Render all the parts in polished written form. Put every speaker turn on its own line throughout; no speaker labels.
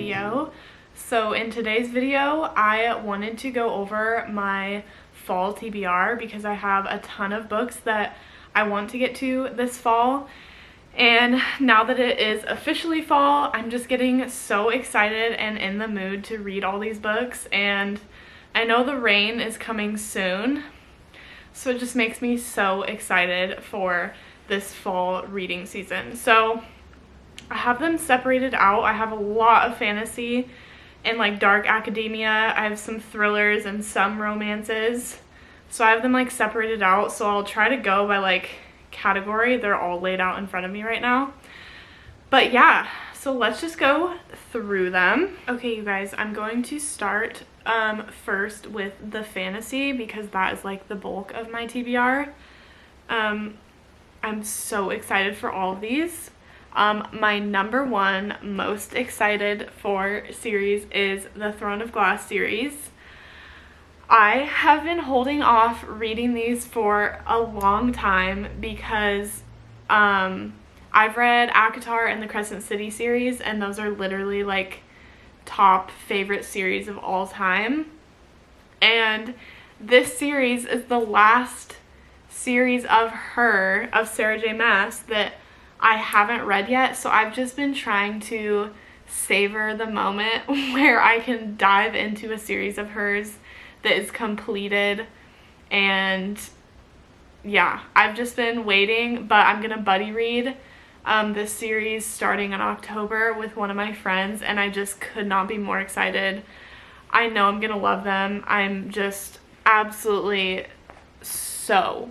video. So in today's video, I wanted to go over my fall TBR because I have a ton of books that I want to get to this fall. And now that it is officially fall, I'm just getting so excited and in the mood to read all these books. And I know the rain is coming soon, so it just makes me so excited for this fall reading season. So I have them separated out. I have a lot of fantasy and like dark academia. I have some thrillers and some romances. So I have them like separated out. So I'll try to go by like category. They're all laid out in front of me right now. But yeah, so let's just go through them. Okay, you guys, I'm going to start first with the fantasy because that is like the bulk of my TBR. I'm so excited for all of these. My number one most excited for series is the Throne of Glass series. I have been holding off reading these for a long time because I've read ACOTAR and the Crescent City series, and those are literally like top favorite series of all time. And this series is the last series of Sarah J. Maas that I haven't read yet, so I've just been trying to savor the moment where I can dive into a series of hers that is completed. And yeah, I've just been waiting, but I'm gonna buddy read this series starting in October with one of my friends, and I just could not be more excited. I know I'm gonna love them. I'm just absolutely so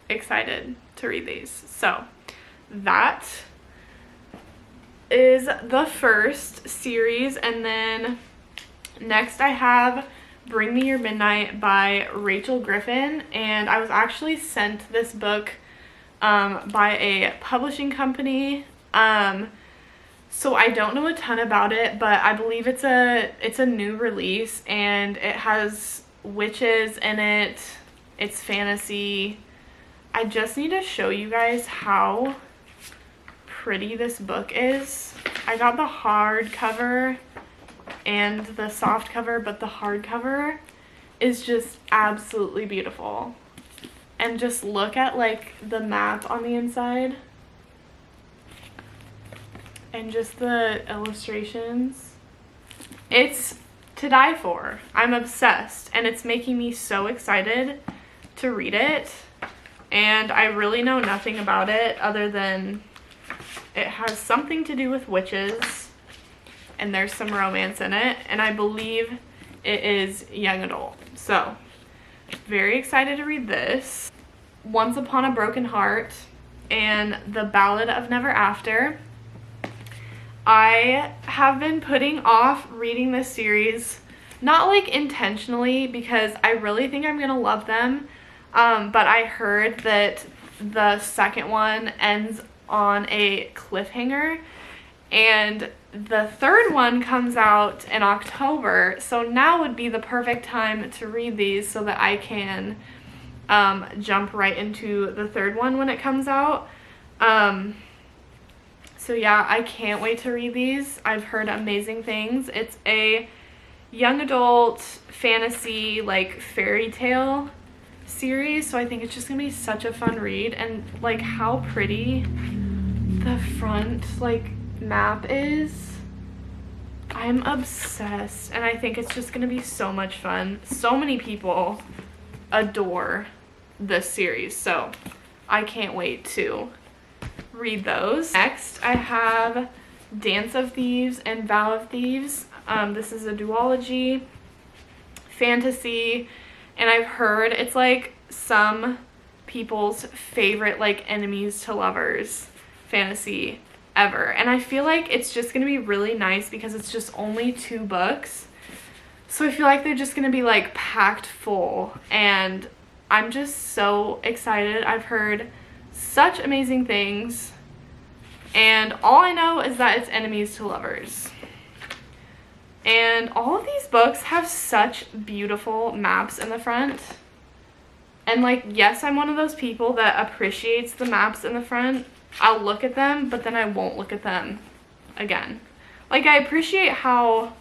excited to read these. So that is the first series, and then next I have Bring Me Your Midnight by Rachel Griffin, and I was actually sent this book by a publishing company. So I don't know a ton about it, but I believe it's a new release, and it has witches in it. It's fantasy. I just need to show you guys how pretty this book is. I got the hardcover and the soft cover, but the hardcover is just absolutely beautiful. And just look at like the map on the inside and just the illustrations. It's to die for. I'm obsessed, and it's making me so excited to read it. And I really know nothing about it other than it has something to do with witches and there's some romance in it, and I believe it is young adult. So very excited to read this. Once Upon a Broken Heart and The Ballad of Never After. I have been putting off reading this series, not like intentionally, because I really think I'm gonna love them, but I heard that the second one ends on a cliffhanger, and the third one comes out in October, so now would be the perfect time to read these so that I can jump right into the third one when it comes out. So yeah, I can't wait to read these. I've heard amazing things. It's a young adult fantasy, like fairy tale series, so I think it's just gonna be such a fun read. And like how pretty the front like map is. I'm obsessed, and I think it's just gonna be so much fun. So many people adore this series, so I can't wait to read those. Next, I have Dance of Thieves and Vow of Thieves. This is a duology fantasy, and I've heard it's like some people's favorite like enemies to lovers fantasy ever, and I feel like it's just gonna be really nice because it's just only 2 books, so I feel like they're just gonna be like packed full, and I'm just so excited. I've heard such amazing things, and all I know is that it's enemies to lovers. And all of these books have such beautiful maps in the front, and like, yes, I'm one of those people that appreciates the maps in the front. I'll look at them, but then I won't look at them again. Like, I appreciate how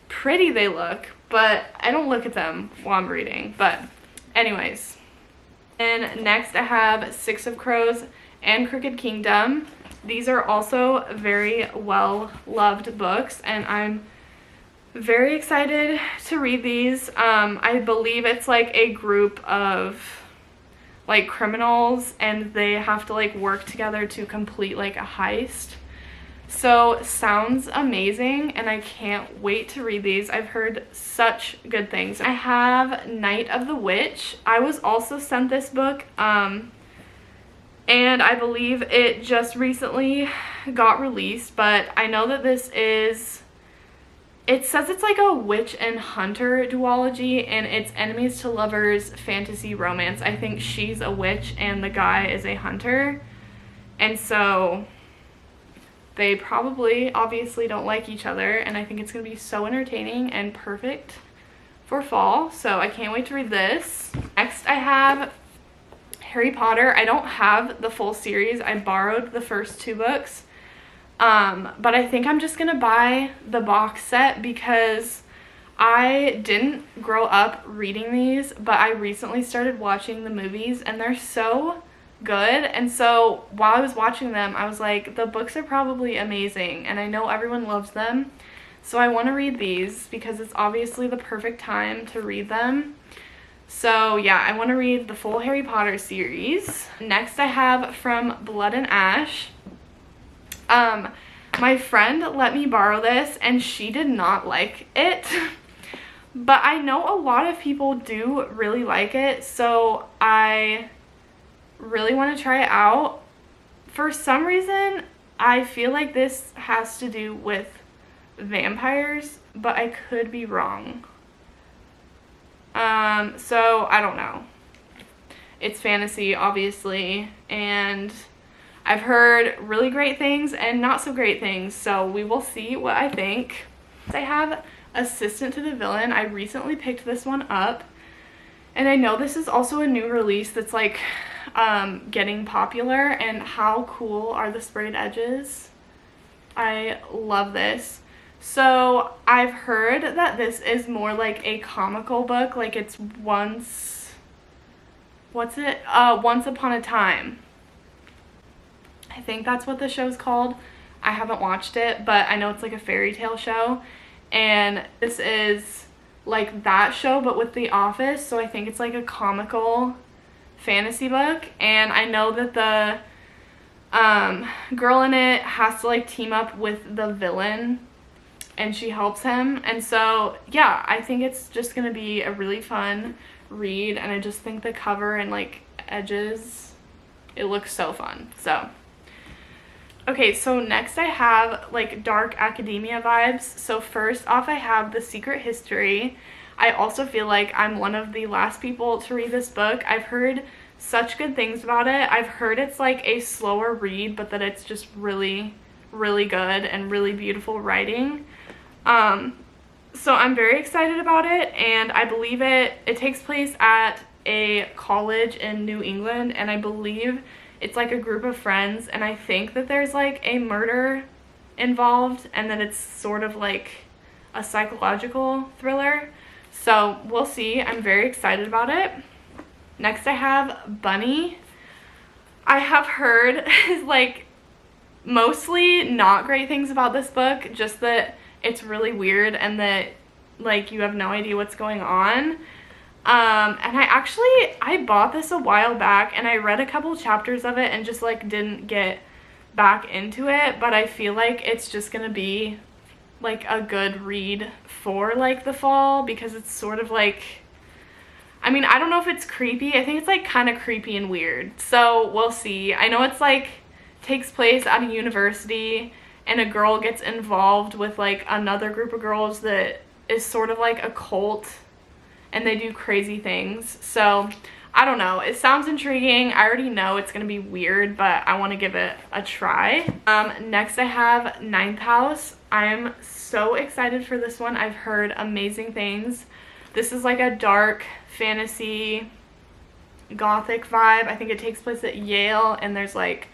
pretty they look, but I don't look at them while I'm reading. But anyways. And next I have Six of Crows and Crooked Kingdom. These are also very well loved books, and I'm very excited to read these. I believe it's like a group of like criminals, and they have to like work together to complete like a heist. So sounds amazing, and I can't wait to read these. I've heard such good things. I have Night of the Witch. I was also sent this book, and I believe it just recently got released, but I know that this is, it says it's like a witch and hunter duology, and it's enemies to lovers fantasy romance. I think she's a witch and the guy is a hunter, and so they probably obviously don't like each other, and I think it's going to be so entertaining and perfect for fall, so I can't wait to read this. Next I have Harry Potter. I don't have the full series. I borrowed the first 2 books, but I think I'm just going to buy the box set because I didn't grow up reading these, but I recently started watching the movies, and they're so good. And so while I was watching them, I was like, the books are probably amazing, and I know everyone loves them, so I want to read these because it's obviously the perfect time to read them. So yeah, I want to read the full Harry Potter series. Next I have From Blood and Ash. My friend let me borrow this, and she did not like it. But I know a lot of people do really like it, so I really want to try it out. For some reason, I feel like this has to do with vampires, but I could be wrong. So I don't know. It's fantasy, obviously, and I've heard really great things and not so great things, so we will see what I think. I have Assistant to the Villain. I recently picked this one up, and I know this is also a new release that's like getting popular, and how cool are the sprayed edges? I love this. So I've heard that this is more like a comical book, like it's Once Upon a Time. I think that's what the show's called. I haven't watched it, but I know it's like a fairy tale show, and this is like that show but with The Office, so I think it's like a comical fantasy book. And I know that the girl in it has to like team up with the villain, and she helps him, and so yeah, I think it's just gonna be a really fun read, and I just think the cover and like edges, it looks so fun. So okay, so next I have like dark academia vibes. So first off, I have The Secret History. I also feel like I'm one of the last people to read this book. I've heard such good things about it. I've heard it's like a slower read, but that it's just really, really good and really beautiful writing. So I'm very excited about it, and I believe it takes place at a college in New England, and I believe it's like a group of friends, and I think that there's like a murder involved, and that it's sort of like a psychological thriller. So we'll see. I'm very excited about it. Next I have Bunny. I have heard like mostly not great things about this book, just that it's really weird and that like you have no idea what's going on. And I bought this a while back, and I read a couple chapters of it and just like didn't get back into it, but I feel like it's just gonna be like a good read for like the fall, because it's sort of like, I mean, I don't know if it's creepy. I think it's like kind of creepy and weird, so we'll see. I know it's like takes place at a university, and a girl gets involved with like another group of girls that is sort of like a cult, and they do crazy things. So I don't know, it sounds intriguing. I already know it's gonna be weird, but I want to give it a try. Next I have Ninth House. I'm so excited for this one. I've heard amazing things. This is like a dark fantasy gothic vibe. I think it takes place at Yale, and there's like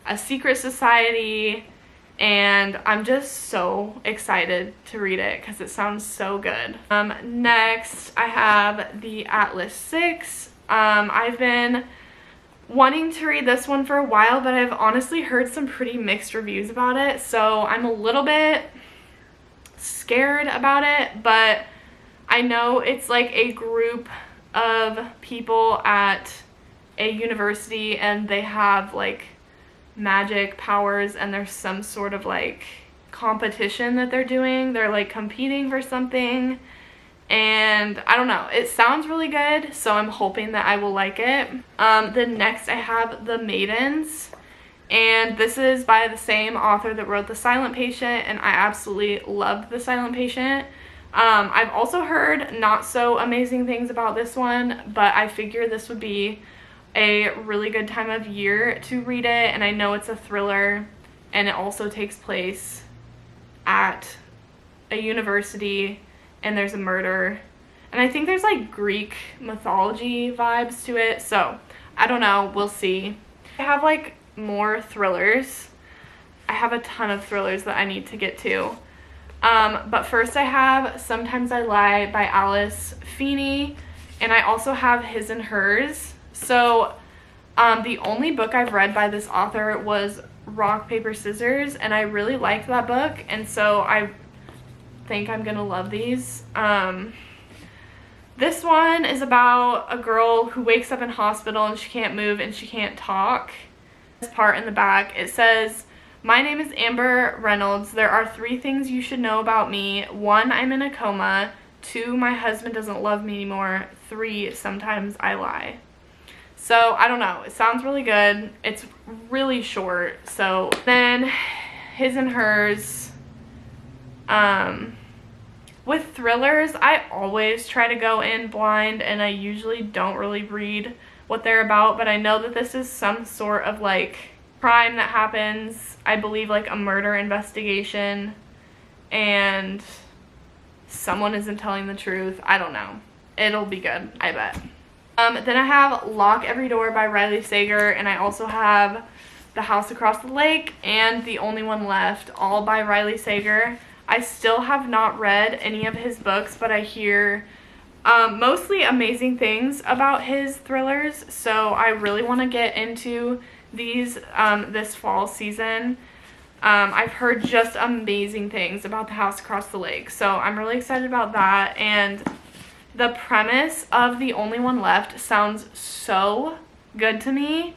a secret society, and I'm just so excited to read it because it sounds so good. Next, I have the Atlas 6. I've been wanting to read this one for a while, but I've honestly heard some pretty mixed reviews about it, so I'm a little bit scared about it, but I know it's like a group of people at a university and they have like magic powers, and there's some sort of like competition that they're doing. They're like competing for something, and I don't know, it sounds really good, so I'm hoping that I will like it. Then next I have The Maidens, and this is by the same author that wrote The Silent Patient, and I absolutely loved The Silent Patient. I've also heard not so amazing things about this one, but I figure this would be a really good time of year to read it, and I know it's a thriller, and it also takes place at a university, and there's a murder, and I think there's like Greek mythology vibes to it, so I don't know, we'll see. I have like more thrillers. I have a ton of thrillers that I need to get to. But first I have Sometimes I Lie by Alice Feeney, and I also have His and Hers. So the only book I've read by this author was Rock, Paper, Scissors, and I really liked that book, and so I think I'm gonna love these. This one is about a girl who wakes up in hospital and she can't move and she can't talk. This part in the back, it says, "My name is Amber Reynolds. There are 3 things you should know about me. 1, I'm in a coma. 2, my husband doesn't love me anymore. 3, sometimes I lie." So I don't know, it sounds really good. It's really short. So then His and Hers. With thrillers, I always try to go in blind, and I usually don't really read what they're about, but I know that this is some sort of like crime that happens, I believe like a murder investigation, and someone isn't telling the truth. I don't know. It'll be good, I bet. Then I have Lock Every Door by Riley Sager, and I also have The House Across the Lake and The Only One Left, all by Riley Sager. I still have not read any of his books, but I hear mostly amazing things about his thrillers, so I really want to get into these this fall season. I've heard just amazing things about The House Across the Lake, so I'm really excited about that, and the premise of The Only One Left sounds so good to me.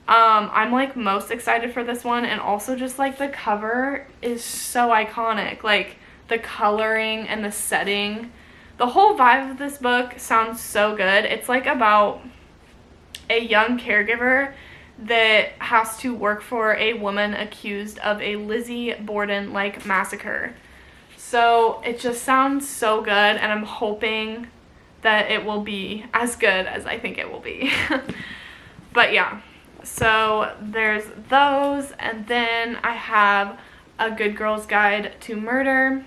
I'm like most excited for this one, and also just like the cover is so iconic, like the coloring and the setting. The whole vibe of this book sounds so good. It's like about a young caregiver that has to work for a woman accused of a Lizzie Borden-like massacre. So it just sounds so good, and I'm hoping that it will be as good as I think it will be. But yeah. So there's those, and then I have A Good Girl's Guide to Murder.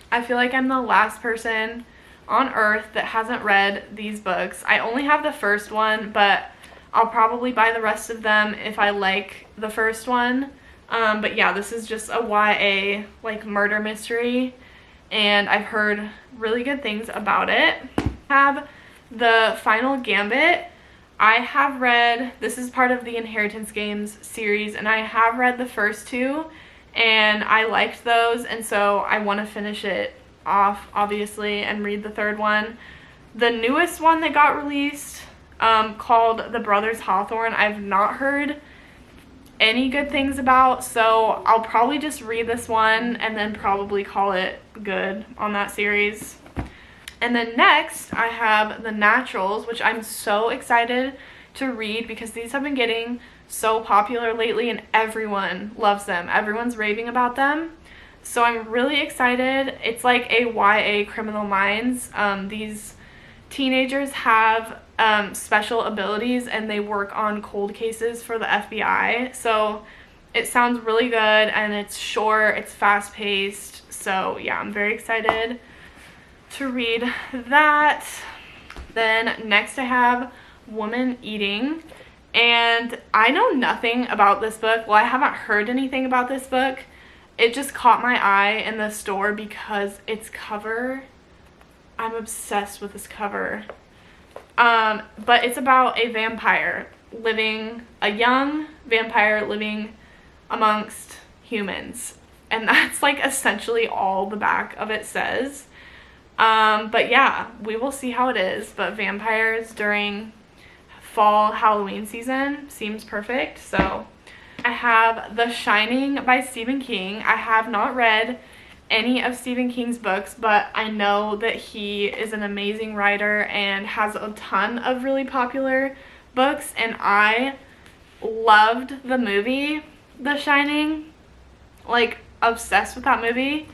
I feel like I'm the last person on earth that hasn't read these books. I only have the first one, but I'll probably buy the rest of them if I like the first one. But yeah, this is just a YA like murder mystery, and I've heard really good things about it. I have the Final Gambit. I have read, this is part of the Inheritance Games series, and I have read the first 2, and I liked those, and so I want to finish it off, obviously, and read the 3rd one. The newest one that got released, called The Brothers Hawthorne, I've not heard any good things about, so I'll probably just read this one and then probably call it good on that series. And then next, I have The Naturals, which I'm so excited to read because these have been getting so popular lately and everyone loves them. Everyone's raving about them. So I'm really excited. It's like a YA Criminal Minds. These teenagers have special abilities and they work on cold cases for the FBI. So it sounds really good, and it's short, it's fast-paced. So yeah, I'm very excited to read that. Then next I have Woman Eating, and I know nothing about this book. Well, I haven't heard anything about this book, it just caught my eye in the store because its cover, I'm obsessed with this cover. But it's about a young vampire living amongst humans. And that's like essentially all the back of it says. But yeah, we will see how it is. But vampires during fall Halloween season seems perfect. So I have The Shining by Stephen King. I have not read any of Stephen King's books, but I know that he is an amazing writer and has a ton of really popular books, and I loved the movie The Shining, like obsessed with that movie.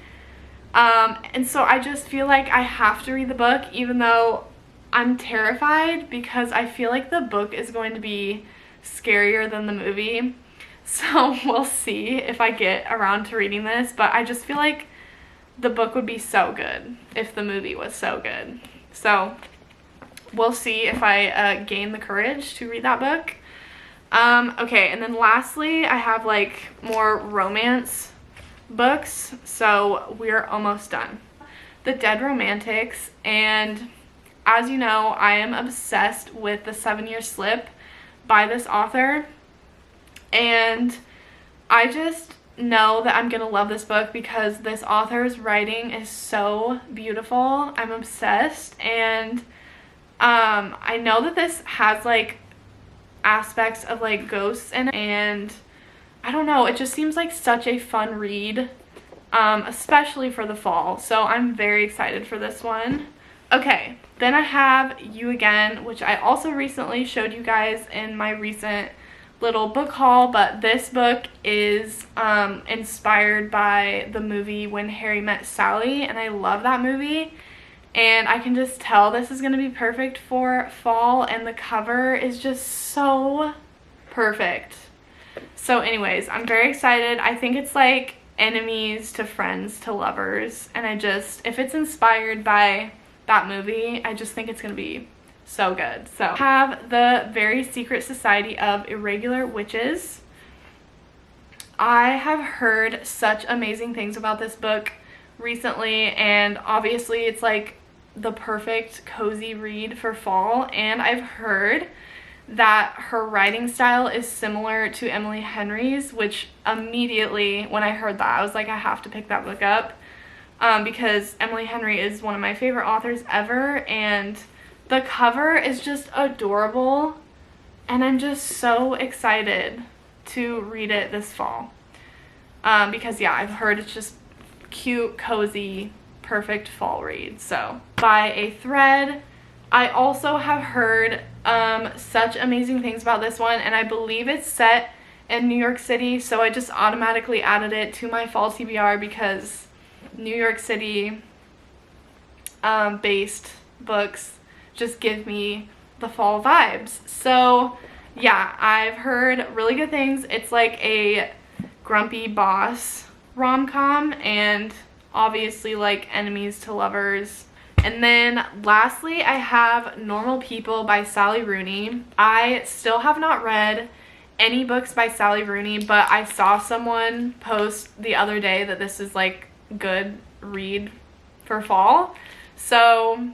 And so I just feel like I have to read the book, even though I'm terrified because I feel like the book is going to be scarier than the movie. So we'll see if I get around to reading this, but I just feel like the book would be so good if the movie was so good. So we'll see if I gain the courage to read that book. Okay, and then lastly, I have like more romance books, so we're almost done. The Dead Romantics, and as you know, I am obsessed with The 7-Year Slip by this author, and I just know that I'm gonna love this book because this author's writing is so beautiful. I'm obsessed, and I know that this has like aspects of like ghosts in it, and I don't know, it just seems like such a fun read, especially for the fall, so I'm very excited for this one. Okay, then I have You Again, which I also recently showed you guys in my recent little book haul, but this book is inspired by the movie When Harry Met Sally, and I love that movie, and I can just tell this is going to be perfect for fall, and the cover is just so perfect. So anyways, I'm very excited. I think it's like enemies to friends to lovers, and if it's inspired by that movie, I just think it's going to be so good. So I have The Very Secret Society of Irregular Witches. I have heard such amazing things about this book recently, and obviously it's like the perfect cozy read for fall, and I've heard that her writing style is similar to Emily Henry's, which immediately when I heard that I was like, I have to pick that book up, because Emily Henry is one of my favorite authors ever, and the cover is just adorable, and I'm just so excited to read it this fall. Because yeah, I've heard it's just cute, cozy, perfect fall read. So by a thread, I also have heard such amazing things about this one, and I believe it's set in New York City, so I just automatically added it to my fall TBR because New York City based books just give me the fall vibes. So yeah, I've heard really good things. It's like a grumpy boss rom-com, and obviously like enemies to lovers. And then lastly, I have Normal People by Sally Rooney. I still have not read any books by Sally Rooney, but I saw someone post the other day that this is like good read for fall. So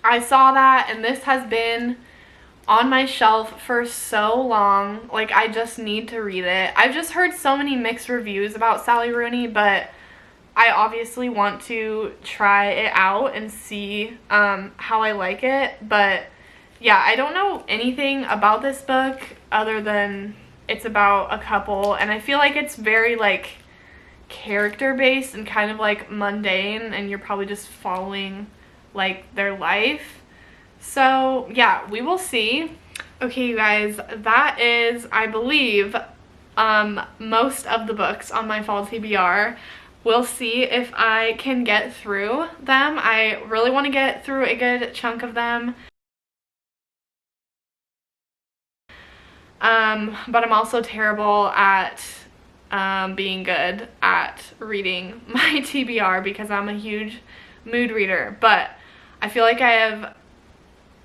I saw that, and this has been on my shelf for so long. Like, I just need to read it. I've just heard so many mixed reviews about Sally Rooney, but I obviously want to try it out and see how I like it. But yeah, I don't know anything about this book other than it's about a couple, and I feel like it's very like character based and kind of like mundane, and you're probably just following like their life. So yeah, we will see. Okay, you guys, that is, I believe, most of the books on my fall TBR. We'll see if I can get through them. I really want to get through a good chunk of them. But I'm also terrible at being good at reading my TBR because I'm a huge mood reader. But I feel like I have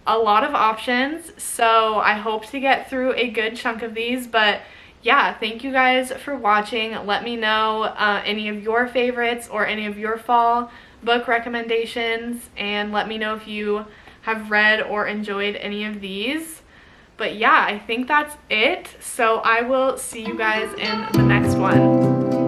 a lot of options, so I hope to get through a good chunk of these. But yeah, thank you guys for watching. Let me know any of your favorites or any of your fall book recommendations, and let me know if you have read or enjoyed any of these. But yeah, I think that's it. So I will see you guys in the next one.